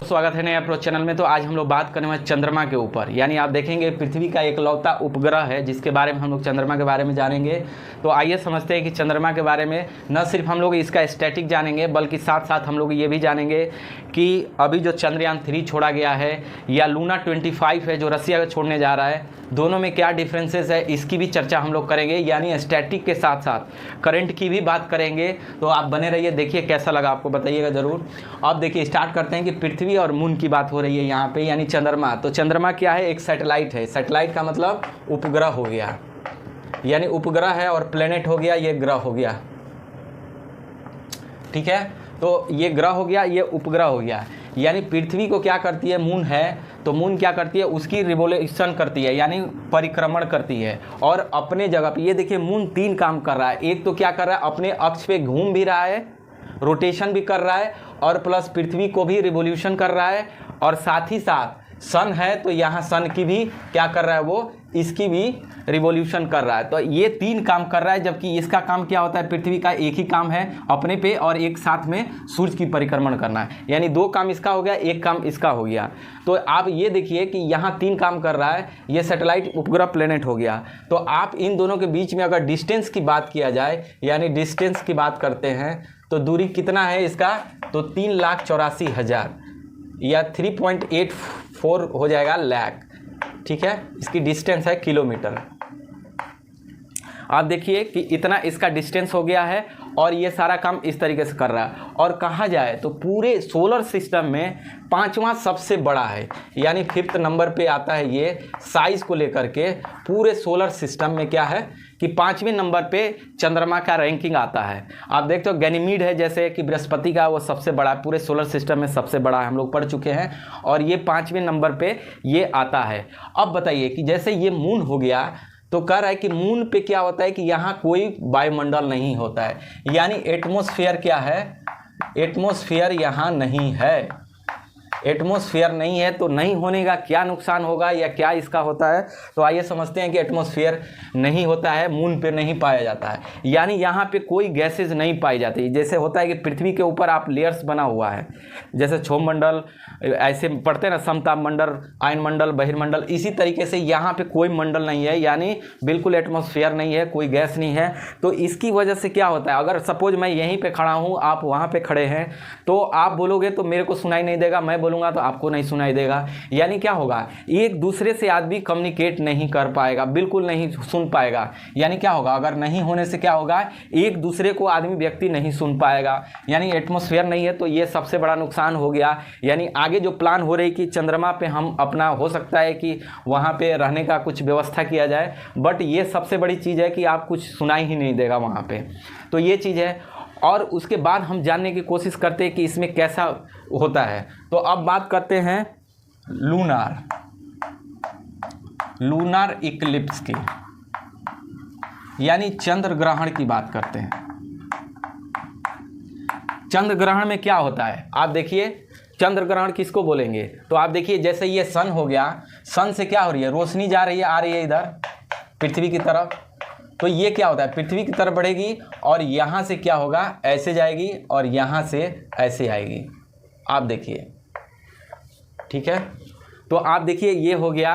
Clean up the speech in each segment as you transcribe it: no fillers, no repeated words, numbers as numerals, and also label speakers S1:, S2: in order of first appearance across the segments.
S1: स्वागत है नए अप्रोच चैनल में। तो आज हम लोग बात करने वाले चंद्रमा के ऊपर, यानी आप देखेंगे पृथ्वी का एकलौता उपग्रह है जिसके बारे में हम लोग चंद्रमा के बारे में जानेंगे। तो आइए समझते हैं कि चंद्रमा के बारे में न सिर्फ हम लोग इसका स्टैटिक जानेंगे बल्कि साथ साथ हम लोग ये भी जानेंगे कि अभी जो चंद्रयान 3 छोड़ा गया है या लूना 25 है जो रसिया को छोड़ने जा रहा है, दोनों में क्या डिफरेंसेस है इसकी भी चर्चा हम लोग करेंगे। यानी स्टैटिक के साथ साथ करंट की भी बात करेंगे। तो आप बने रहिए, देखिए कैसा लगा आपको, बताइएगा ज़रूर। अब देखिए स्टार्ट करते हैं कि पृथ्वी और मून की बात हो रही है यहाँ पे, यानी चंद्रमा। तो चंद्रमा क्या है? एक सैटेलाइट है। सैटेलाइट का मतलब उपग्रह हो गया, यानी उपग्रह है, और प्लेनेट हो गया, ये ग्रह हो गया। ठीक है, तो ये ग्रह हो गया, ये उपग्रह हो गया। यानी पृथ्वी को क्या करती है? मून है तो मून क्या करती है? उसकी रिवोल्यूशन करती है, यानी परिक्रमण करती है और अपने जगह पे। ये देखिए मून 3 काम कर रहा है। एक तो क्या कर रहा है? अपने अक्ष पे घूम भी रहा है, रोटेशन भी कर रहा है, और प्लस पृथ्वी को भी रिवोल्यूशन कर रहा है। और साथ ही साथ सन है तो यहाँ सन की भी क्या कर रहा है? वो इसकी भी रिवोल्यूशन कर रहा है। तो ये 3 काम कर रहा है, जबकि इसका काम क्या होता है? पृथ्वी का एक ही काम है अपने पे, और एक साथ में सूर्य की परिक्रमण करना है। यानी 2 काम इसका हो गया, 1 काम इसका हो गया। तो आप ये देखिए कि यहाँ 3 काम कर रहा है। ये सैटेलाइट उपग्रह प्लेनेट हो गया। तो आप इन दोनों के बीच में अगर डिस्टेंस की बात किया जाए, यानी डिस्टेंस की बात करते हैं, तो दूरी कितना है इसका? तो 3,84,000 या 3.84 हो जाएगा लाख। ठीक है, इसकी डिस्टेंस है किलोमीटर। आप देखिए कि इतना इसका डिस्टेंस हो गया है, और ये सारा काम इस तरीके से कर रहा है। और कहा जाए तो पूरे सोलर सिस्टम में 5वां सबसे बड़ा है, यानी 5th नंबर पे आता है ये साइज को लेकर के। पूरे सोलर सिस्टम में क्या है कि 5वें नंबर पे चंद्रमा का रैंकिंग आता है। आप देखते हो गैनीमीड है, जैसे कि बृहस्पति का, वो सबसे बड़ा है, पूरे सोलर सिस्टम में सबसे बड़ा है, हम लोग पढ़ चुके हैं। और ये 5वें नंबर पे ये आता है। अब बताइए कि जैसे ये मून हो गया, तो कह रहा है कि मून पे क्या होता है कि यहाँ कोई वायुमंडल नहीं होता है, यानी एटमॉस्फेयर क्या है? एटमॉस्फेयर यहाँ नहीं है। एटमॉस्फेयर नहीं है तो नहीं होने का क्या नुकसान होगा या क्या इसका होता है? तो आइए समझते हैं कि एटमॉस्फेयर नहीं होता है, मून पे नहीं पाया जाता है, यानी यहाँ पे कोई गैसेज नहीं पाई जाती। जैसे होता है कि पृथ्वी के ऊपर आप लेयर्स बना हुआ है, जैसे क्षोभमंडल, ऐसे पढ़ते हैं ना, समताप मंडल, आयनमंडल, बहिर्मंडल, इसी तरीके से यहाँ पे कोई मंडल नहीं है, यानी बिल्कुल एटमॉस्फेयर नहीं है, कोई गैस नहीं है। तो इसकी वजह से क्या होता है? अगर सपोज मैं यहीं पे खड़ा हूँ, आप वहाँ पे खड़े हैं, तो आप बोलोगे तो मेरे को सुनाई नहीं देगा, मैं बोलूँगा तो आपको नहीं सुनाई देगा। यानी क्या होगा? एक दूसरे से आदमी कम्युनिकेट नहीं कर पाएगा, बिल्कुल नहीं सुन पाएगा। यानी क्या होगा? अगर नहीं होने से क्या होगा? एक दूसरे को आदमी, व्यक्ति नहीं सुन पाएगा, यानी एटमॉस्फेयर नहीं है। तो ये सबसे बड़ा नुकसान हो गया। यानी आगे जो प्लान हो रही कि चंद्रमा पे हम अपना, हो सकता है कि वहाँ पे रहने का कुछ व्यवस्था किया जाए, बट ये सबसे बड़ी चीज़ है कि आप कुछ सुनाई ही नहीं देगा वहाँ पे। तो ये चीज़ है। और उसके बाद हम जानने की कोशिश करते हैं कि इसमें कैसा होता है। तो अब बात करते हैं लूनार इक्लिप्स की, यानी चंद्र ग्रहण की बात करते हैं। चंद्र ग्रहण में क्या होता है? आप देखिए, चंद्र ग्रहण किसको बोलेंगे? तो आप देखिए जैसे ये सन हो गया, सन से क्या हो रही है? रोशनी जा रही है, आ रही है इधर पृथ्वी की तरफ। तो ये क्या होता है? पृथ्वी की तरफ बढ़ेगी, और यहाँ से क्या होगा? ऐसे जाएगी, और यहाँ से ऐसे आएगी। आप देखिए, ठीक है। तो आप देखिए ये हो गया,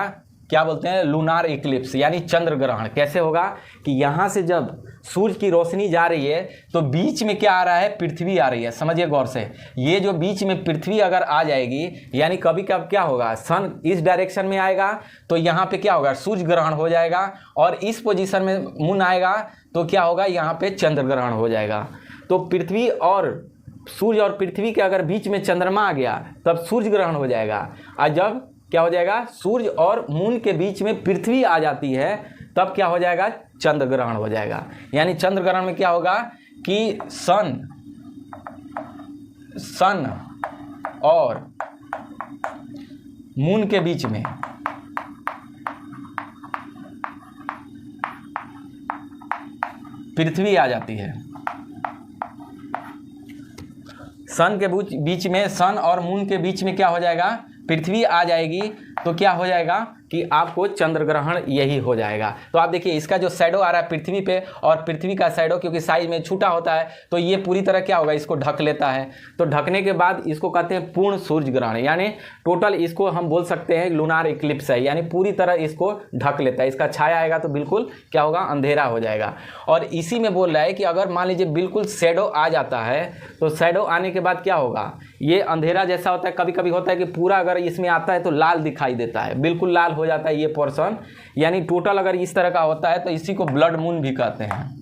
S1: क्या बोलते हैं? लूनार इक्लिप्स, यानी चंद्र ग्रहण। कैसे होगा कि यहाँ से जब सूर्य की रोशनी जा रही है तो बीच में क्या आ रहा है? पृथ्वी आ रही है। समझिए गौर से, ये जो बीच में पृथ्वी अगर आ जाएगी, यानी कभी कब क्या होगा? सन इस डायरेक्शन में आएगा तो यहाँ पे क्या होगा? सूर्य ग्रहण हो जाएगा, और इस पोजीशन में मून आएगा तो क्या होगा? यहाँ पे चंद्र ग्रहण हो जाएगा। तो पृथ्वी और सूर्य और पृथ्वी के अगर बीच में चंद्रमा आ गया तब सूर्य ग्रहण हो जाएगा। और जब क्या हो जाएगा? सूर्य और मून के बीच में पृथ्वी आ जाती है तब क्या हो जाएगा? चंद्र ग्रहण हो जाएगा। यानी चंद्र ग्रहण में क्या होगा कि सन और मून के बीच में पृथ्वी आ जाती है। सन के बीच में, सन और मून के बीच में क्या हो जाएगा? पृथ्वी आ जाएगी। तो क्या हो जाएगा कि आपको चंद्र ग्रहण यही हो जाएगा। तो आप देखिए इसका जो शैडो आ रहा है पृथ्वी पे, और पृथ्वी का शैडो क्योंकि साइज में छोटा होता है तो ये पूरी तरह क्या होगा, इसको ढक लेता है। तो ढकने के बाद इसको कहते हैं पूर्ण सूर्य ग्रहण, यानी टोटल इसको हम बोल सकते हैं लूनार इक्लिप्स है, यानी पूरी तरह इसको ढक लेता है। इसका छाया आएगा तो बिल्कुल क्या होगा, अंधेरा हो जाएगा। और इसी में बोल रहा है कि अगर मान लीजिए बिल्कुल शैडो आ जाता है तो शैडो आने के बाद क्या होगा, ये अंधेरा जैसा होता है, कभी कभी होता है कि पूरा अगर इसमें आता है तो लाल दिखाई देता है, बिल्कुल लाल हो जाता है ये पोर्शन, यानी टोटल अगर इस तरह का होता है तो इसी को ब्लड मून भी कहते हैं।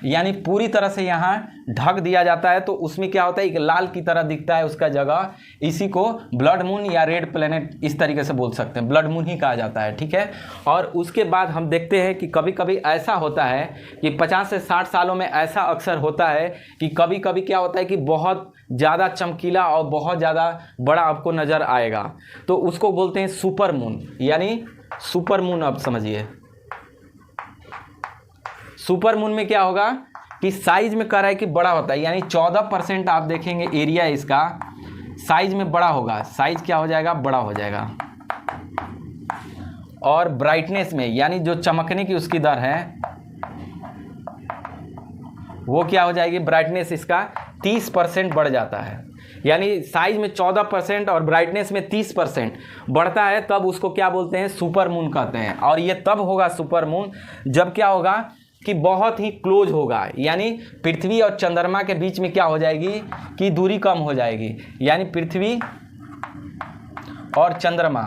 S1: यानी पूरी तरह से यहाँ ढक दिया जाता है तो उसमें क्या होता है, एक लाल की तरह दिखता है उसका जगह, इसी को ब्लड मून या रेड प्लेनेट इस तरीके से बोल सकते हैं, ब्लड मून ही कहा जाता है, ठीक है। और उसके बाद हम देखते हैं कि कभी कभी ऐसा होता है कि 50 से 60 सालों में ऐसा अक्सर होता है कि कभी कभी क्या होता है कि बहुत ज़्यादा चमकीला और बहुत ज़्यादा बड़ा आपको नज़र आएगा, तो उसको बोलते हैं सुपर मून, यानी सुपर मून। अब समझिए सुपर मून में क्या होगा कि साइज में कह रहा है कि बड़ा होता है, यानी 14% आप देखेंगे एरिया इसका साइज में बड़ा होगा, साइज क्या हो जाएगा, बड़ा हो जाएगा। और ब्राइटनेस में, यानी जो चमकने की उसकी दर है वो क्या हो जाएगी, ब्राइटनेस इसका 30% बढ़ जाता है। यानी साइज में 14% और ब्राइटनेस में 30% बढ़ता है, तब उसको क्या बोलते हैं, सुपर मून कहते हैं। और ये तब होगा सुपर मून जब क्या होगा कि बहुत ही क्लोज होगा, यानी पृथ्वी और चंद्रमा के बीच में क्या हो जाएगी कि दूरी कम हो जाएगी, यानी पृथ्वी और चंद्रमा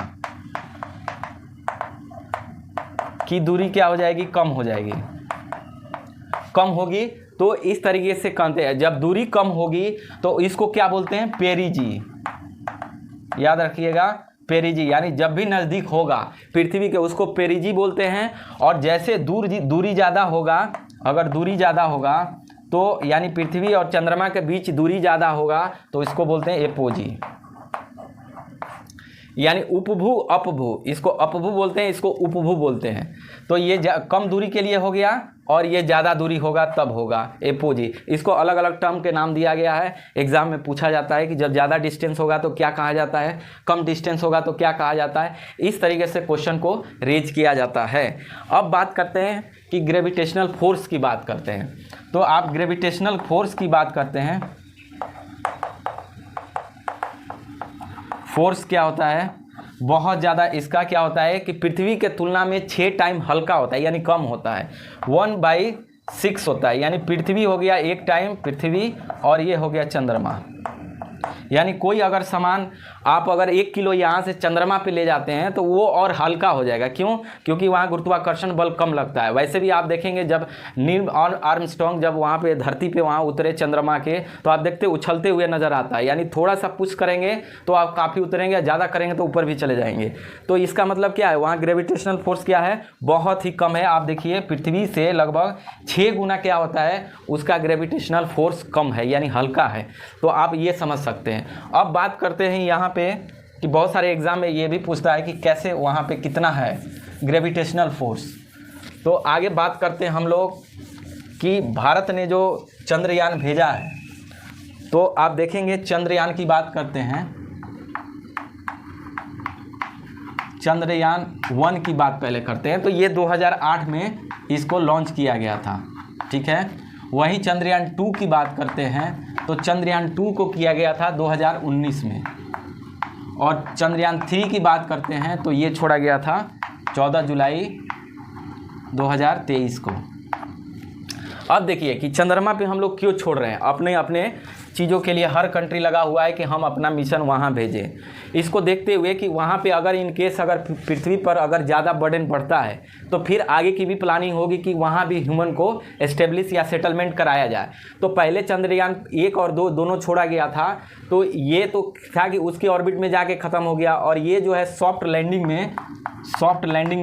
S1: की दूरी क्या हो जाएगी, कम हो जाएगी, कम होगी। तो इस तरीके से कहते हैं जब दूरी कम होगी तो इसको क्या बोलते हैं, पेरिजी, याद रखिएगा पेरिजी, यानी जब भी नज़दीक होगा पृथ्वी के उसको पेरिजी बोलते हैं। और जैसे दूरी ज़्यादा होगा, अगर दूरी ज़्यादा होगा तो यानी पृथ्वी और चंद्रमा के बीच दूरी ज़्यादा होगा तो इसको बोलते हैं एपोजी, यानी उपभू अपभू, इसको अपभू बोलते हैं, इसको उपभू बोलते हैं। तो ये कम दूरी के लिए हो गया और ये ज़्यादा दूरी होगा तब होगा एपोजी। इसको अलग अलग टर्म के नाम दिया गया है, एग्जाम में पूछा जाता है कि जब ज़्यादा डिस्टेंस होगा तो क्या कहा जाता है, कम डिस्टेंस होगा तो क्या कहा जाता है, इस तरीके से क्वेश्चन को रेज किया जाता है। अब बात करते हैं कि ग्रेविटेशनल फोर्स की बात करते हैं। तो आप ग्रेविटेशनल फोर्स की बात करते हैं, फोर्स क्या होता है, बहुत ज़्यादा इसका क्या होता है कि पृथ्वी के तुलना में 6 टाइम हल्का होता है, यानी कम होता है, 1/6 होता है। यानी पृथ्वी हो गया 1 टाइम पृथ्वी और ये हो गया चंद्रमा। यानी कोई अगर सामान आप अगर 1 किलो यहाँ से चंद्रमा पे ले जाते हैं तो वो और हल्का हो जाएगा, क्यों, क्योंकि वहाँ गुरुत्वाकर्षण बल कम लगता है। वैसे भी आप देखेंगे जब नील आर्मस्ट्रांग जब वहाँ पे धरती पे वहाँ उतरे चंद्रमा के, तो आप देखते उछलते हुए नज़र आता है, यानी थोड़ा सा पुश करेंगे तो आप काफ़ी उतरेंगे, ज़्यादा करेंगे तो ऊपर भी चले जाएंगे। तो इसका मतलब क्या है, वहाँ ग्रेविटेशनल फोर्स क्या है, बहुत ही कम है। आप देखिए पृथ्वी से लगभग 6 गुना क्या होता है, उसका ग्रेविटेशनल फोर्स कम है, यानी हल्का है। तो आप ये समझ सकते हैं। अब बात करते हैं यहाँ पे कि बहुत सारे एग्जाम में ये भी पूछता है कि कैसे वहाँ पे कितना है ग्रेविटेशनल फोर्स। तो आगे बात करते हैं हम लोग कि भारत ने जो चंद्रयान भेजा है, तो आप देखेंगे चंद्रयान की बात करते हैं, चंद्रयान 1 की बात पहले करते हैं। तो ये 2008 में इसको लॉन्च किया गया था, ठीक है। वहीं चंद्रयान 2 की बात करते हैं तो चंद्रयान 2 को किया गया था 2019 में। और चंद्रयान 3 की बात करते हैं तो ये छोड़ा गया था 14 जुलाई 2023 को। अब देखिए कि चंद्रमा पे हम लोग क्यों छोड़ रहे हैं, अपने अपने चीज़ों के लिए हर कंट्री लगा हुआ है कि हम अपना मिशन वहाँ भेजें। इसको देखते हुए कि वहाँ पे अगर इन केस अगर पृथ्वी पर अगर ज़्यादा बर्डन बढ़ता है तो फिर आगे की भी प्लानिंग होगी कि वहाँ भी ह्यूमन को एस्टेब्लिश या सेटलमेंट कराया जाए। तो पहले चंद्रयान 1 और 2 दोनों छोड़ा गया था, तो ये तो था कि उसके ऑर्बिट में जाके ख़त्म हो गया, और ये जो है सॉफ्ट लैंडिंग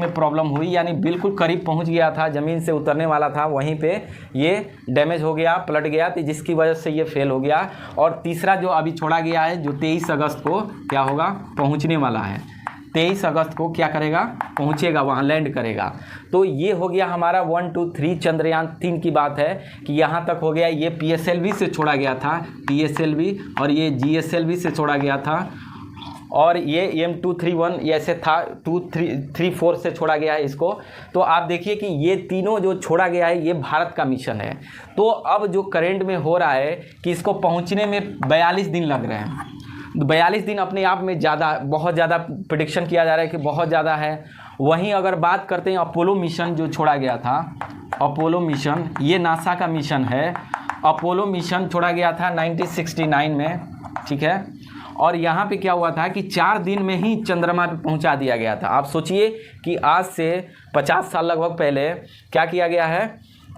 S1: में प्रॉब्लम हुई, यानी बिल्कुल करीब पहुँच गया था, ज़मीन से उतरने वाला था, वहीं पर ये डैमेज हो गया, पलट गया, तो जिसकी वजह से ये फेल हो गया। और तीसरा जो अभी छोड़ा गया है जो 23 अगस्त को क्या होगा, पहुंचने वाला है, 23 अगस्त को क्या करेगा, पहुंचेगा, वहां लैंड करेगा। तो ये हो गया हमारा 1, 2, 3 चंद्रयान 3 की बात है कि यहाँ तक हो गया। ये PSLV से छोड़ा गया था, PSLV, और ये GSLV से छोड़ा गया था। और ये M231 ये ऐसे था 234 से छोड़ा गया है इसको। तो आप देखिए कि ये तीनों जो छोड़ा गया है ये भारत का मिशन है। तो अब जो करेंट में हो रहा है कि इसको पहुंचने में 42 दिन लग रहे हैं। 42 दिन अपने आप में बहुत ज़्यादा प्रेडिक्शन किया जा रहा है कि बहुत ज़्यादा है। वहीं अगर बात करते हैं अपोलो मिशन जो छोड़ा गया था, अपोलो मिशन ये नासा का मिशन है। अपोलो मिशन छोड़ा गया था 1969 में, ठीक है। और यहाँ पे क्या हुआ था कि 4 दिन में ही चंद्रमा पे पहुँचा दिया गया था। आप सोचिए कि आज से 50 साल लगभग पहले क्या किया गया है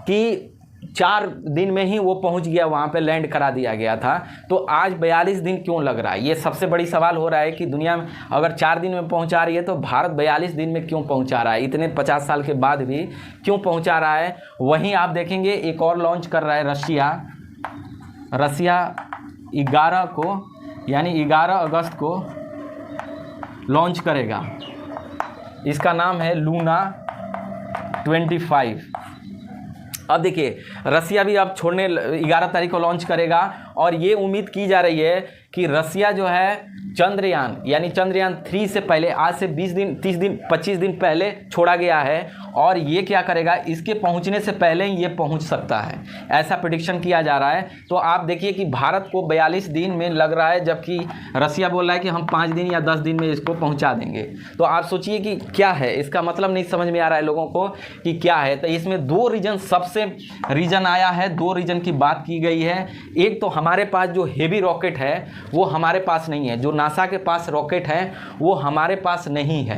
S1: कि 4 दिन में ही वो पहुंच गया, वहाँ पे लैंड करा दिया गया था। तो आज 42 दिन क्यों लग रहा है, ये सबसे बड़ी सवाल हो रहा है कि दुनिया में अगर 4 दिन में पहुंचा रही है तो भारत 42 दिन में क्यों पहुंचा रहा है, इतने 50 साल के बाद भी क्यों पहुंचा रहा है। वहीं आप देखेंगे एक और लॉन्च कर रहा है रसिया 11 को, यानी 11 अगस्त को लॉन्च करेगा। इसका नाम है लूना 25। अब देखिए रसिया भी अब छोड़ने 11 तारीख को लॉन्च करेगा। और ये उम्मीद की जा रही है कि रसिया जो है चंद्रयान यानी चंद्रयान 3 से पहले, आज से 20 दिन 30 दिन 25 दिन पहले छोड़ा गया है। और ये क्या करेगा, इसके पहुंचने से पहले ही ये पहुंच सकता है, ऐसा प्रेडिक्शन किया जा रहा है। तो आप देखिए कि भारत को 42 दिन में लग रहा है, जबकि रसिया बोल रहा है कि हम 5 दिन या 10 दिन में इसको पहुंचा देंगे। तो आप सोचिए कि क्या है, इसका मतलब नहीं समझ में आ रहा है लोगों को कि क्या है। तो इसमें 2 रीजन, सबसे रीजन आया है, 2 रीजन की बात की गई है। एक तो हमारे पास जो हेवी रॉकेट है वो हमारे पास नहीं है, जो नासा के पास रॉकेट है वो हमारे पास नहीं है,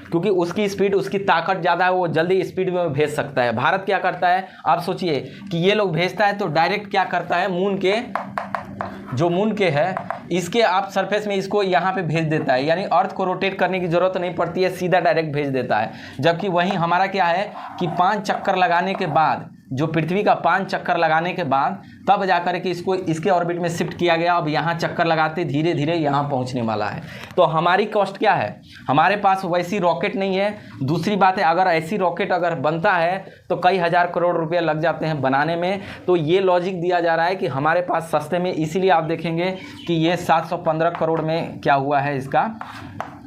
S1: क्योंकि उसकी स्पीड, उसकी ताकत ज़्यादा है, वो जल्दी स्पीड में भेज सकता है। भारत क्या करता है, आप सोचिए कि ये लोग भेजता है तो डायरेक्ट क्या करता है, मून के जो मून के है इसके आप सरफेस में इसको यहाँ पे भेज देता है, यानी अर्थ को रोटेट करने की ज़रूरत नहीं पड़ती है, सीधा डायरेक्ट भेज देता है। जबकि वहीं हमारा क्या है कि 5 चक्कर लगाने के बाद, जो पृथ्वी का 5 चक्कर लगाने के बाद तब जाकर के इसको इसके ऑर्बिट में शिफ्ट किया गया। अब यहाँ चक्कर लगाते धीरे धीरे यहाँ पहुँचने वाला है। तो हमारी कॉस्ट क्या है, हमारे पास वैसी रॉकेट नहीं है। दूसरी बात है, अगर ऐसी रॉकेट अगर बनता है तो कई हज़ार करोड़ रुपये लग जाते हैं बनाने में। तो ये लॉजिक दिया जा रहा है कि हमारे पास सस्ते में, इसीलिए आप देखेंगे कि ये 715 करोड़ में क्या हुआ है, इसका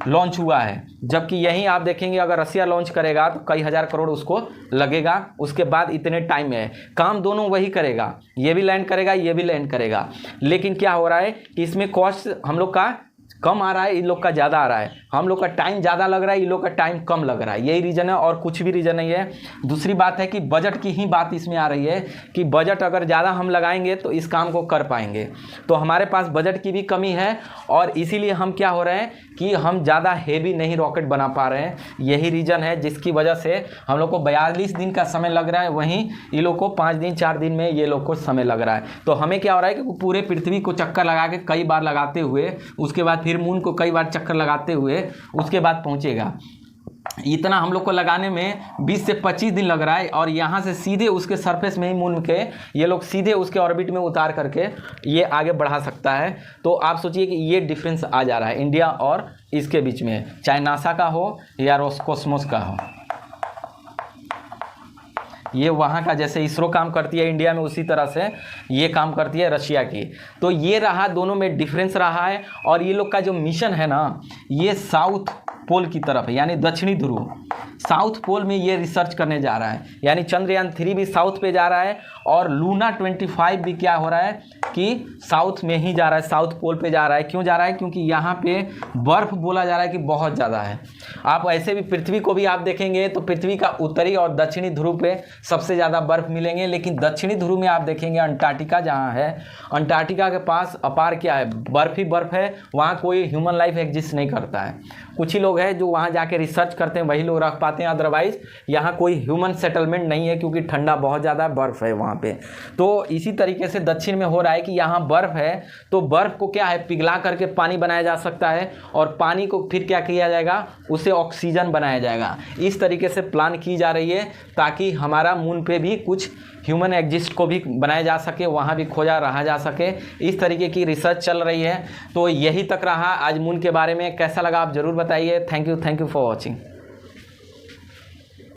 S1: लॉन्च हुआ है। जबकि यहीं आप देखेंगे अगर रसिया लॉन्च करेगा तो कई हज़ार करोड़ उसको लगेगा। उसके बाद इतने टाइम में काम दोनों वही करेगा, ये भी लैंड करेगा, ये भी लैंड करेगा। लेकिन क्या हो रहा है कि इसमें कॉस्ट हम लोग का कम आ रहा है, इन लोग का ज़्यादा आ रहा है। हम लोग का टाइम ज़्यादा लग रहा है, इन लोग का टाइम कम लग रहा है। यही रीज़न है और कुछ भी रीज़न नहीं है। दूसरी बात है कि बजट की ही बात इसमें आ रही है कि बजट अगर ज़्यादा हम लगाएंगे तो इस काम को कर पाएंगे। तो हमारे पास बजट की भी कमी है और इसीलिए हम क्या हो रहे हैं कि हम ज़्यादा हेवी नहीं रॉकेट बना पा रहे हैं। यही रीज़न है जिसकी वजह से हम लोग को 42 दिन का समय लग रहा है, वहीं ये लोग को 5 दिन 4 दिन में ये लोग को समय लग रहा है। तो हमें क्या हो रहा है कि पूरे पृथ्वी को चक्कर लगा के कई बार लगाते हुए, उसके बाद फिर मून को कई बार चक्कर लगाते हुए उसके बाद पहुंचेगा। इतना हम लोग को लगाने में 20 से 25 दिन लग रहा है। और यहाँ से सीधे उसके सरफेस में ही मून के ये लोग सीधे उसके ऑर्बिट में उतार करके ये आगे बढ़ा सकता है। तो आप सोचिए कि ये डिफरेंस आ जा रहा है इंडिया और इसके बीच में, चाहे नासा का हो या रोस्कोसमोस का हो। ये वहाँ का जैसे इसरो काम करती है इंडिया में, उसी तरह से ये काम करती है रशिया की। तो ये रहा, दोनों में डिफरेंस रहा है। और ये लोग का जो मिशन है ना, ये साउथ पोल की तरफ है, यानी दक्षिणी ध्रुव, साउथ पोल में ये रिसर्च करने जा रहा है। यानी चंद्रयान 3 भी साउथ पे जा रहा है और लूना 25 भी क्या हो रहा है कि साउथ में ही जा रहा है, साउथ पोल पे जा रहा है। क्यों जा रहा है, क्योंकि यहाँ पे बर्फ़ बोला जा रहा है कि बहुत ज़्यादा है। आप ऐसे भी पृथ्वी को भी आप देखेंगे तो पृथ्वी का उत्तरी और दक्षिणी ध्रुव पे सबसे ज़्यादा बर्फ़ मिलेंगे। लेकिन दक्षिणी ध्रुव में आप देखेंगे अंटार्कटिका जहाँ है, अंटार्कटिका के पास अपार क्या है, बर्फ़ ही बर्फ़ है। वहाँ कोई ह्यूमन लाइफ एग्जिस्ट नहीं करता है। कुछ ही लोग हैं जो वहाँ जाके रिसर्च करते हैं, वही लोग रख पाते हैं, अदरवाइज यहाँ कोई ह्यूमन सेटलमेंट नहीं है, क्योंकि ठंडा बहुत ज़्यादा बर्फ़ है वहाँ पे। तो इसी तरीके से दक्षिण में हो रहा है कि यहाँ बर्फ़ है, तो बर्फ़ को क्या है, पिघला करके पानी बनाया जा सकता है और पानी को फिर क्या किया जाएगा, उसे ऑक्सीजन बनाया जाएगा। इस तरीके से प्लान की जा रही है ताकि हमारा मून पे भी कुछ ह्यूमन एग्जिस्ट को भी बनाया जा सके, वहाँ भी खोजा रहा जा सके। इस तरीके की रिसर्च चल रही है। तो यही तक रहा आज मून के बारे में। कैसा लगा आप ज़रूर बताइए। Thank you for watching.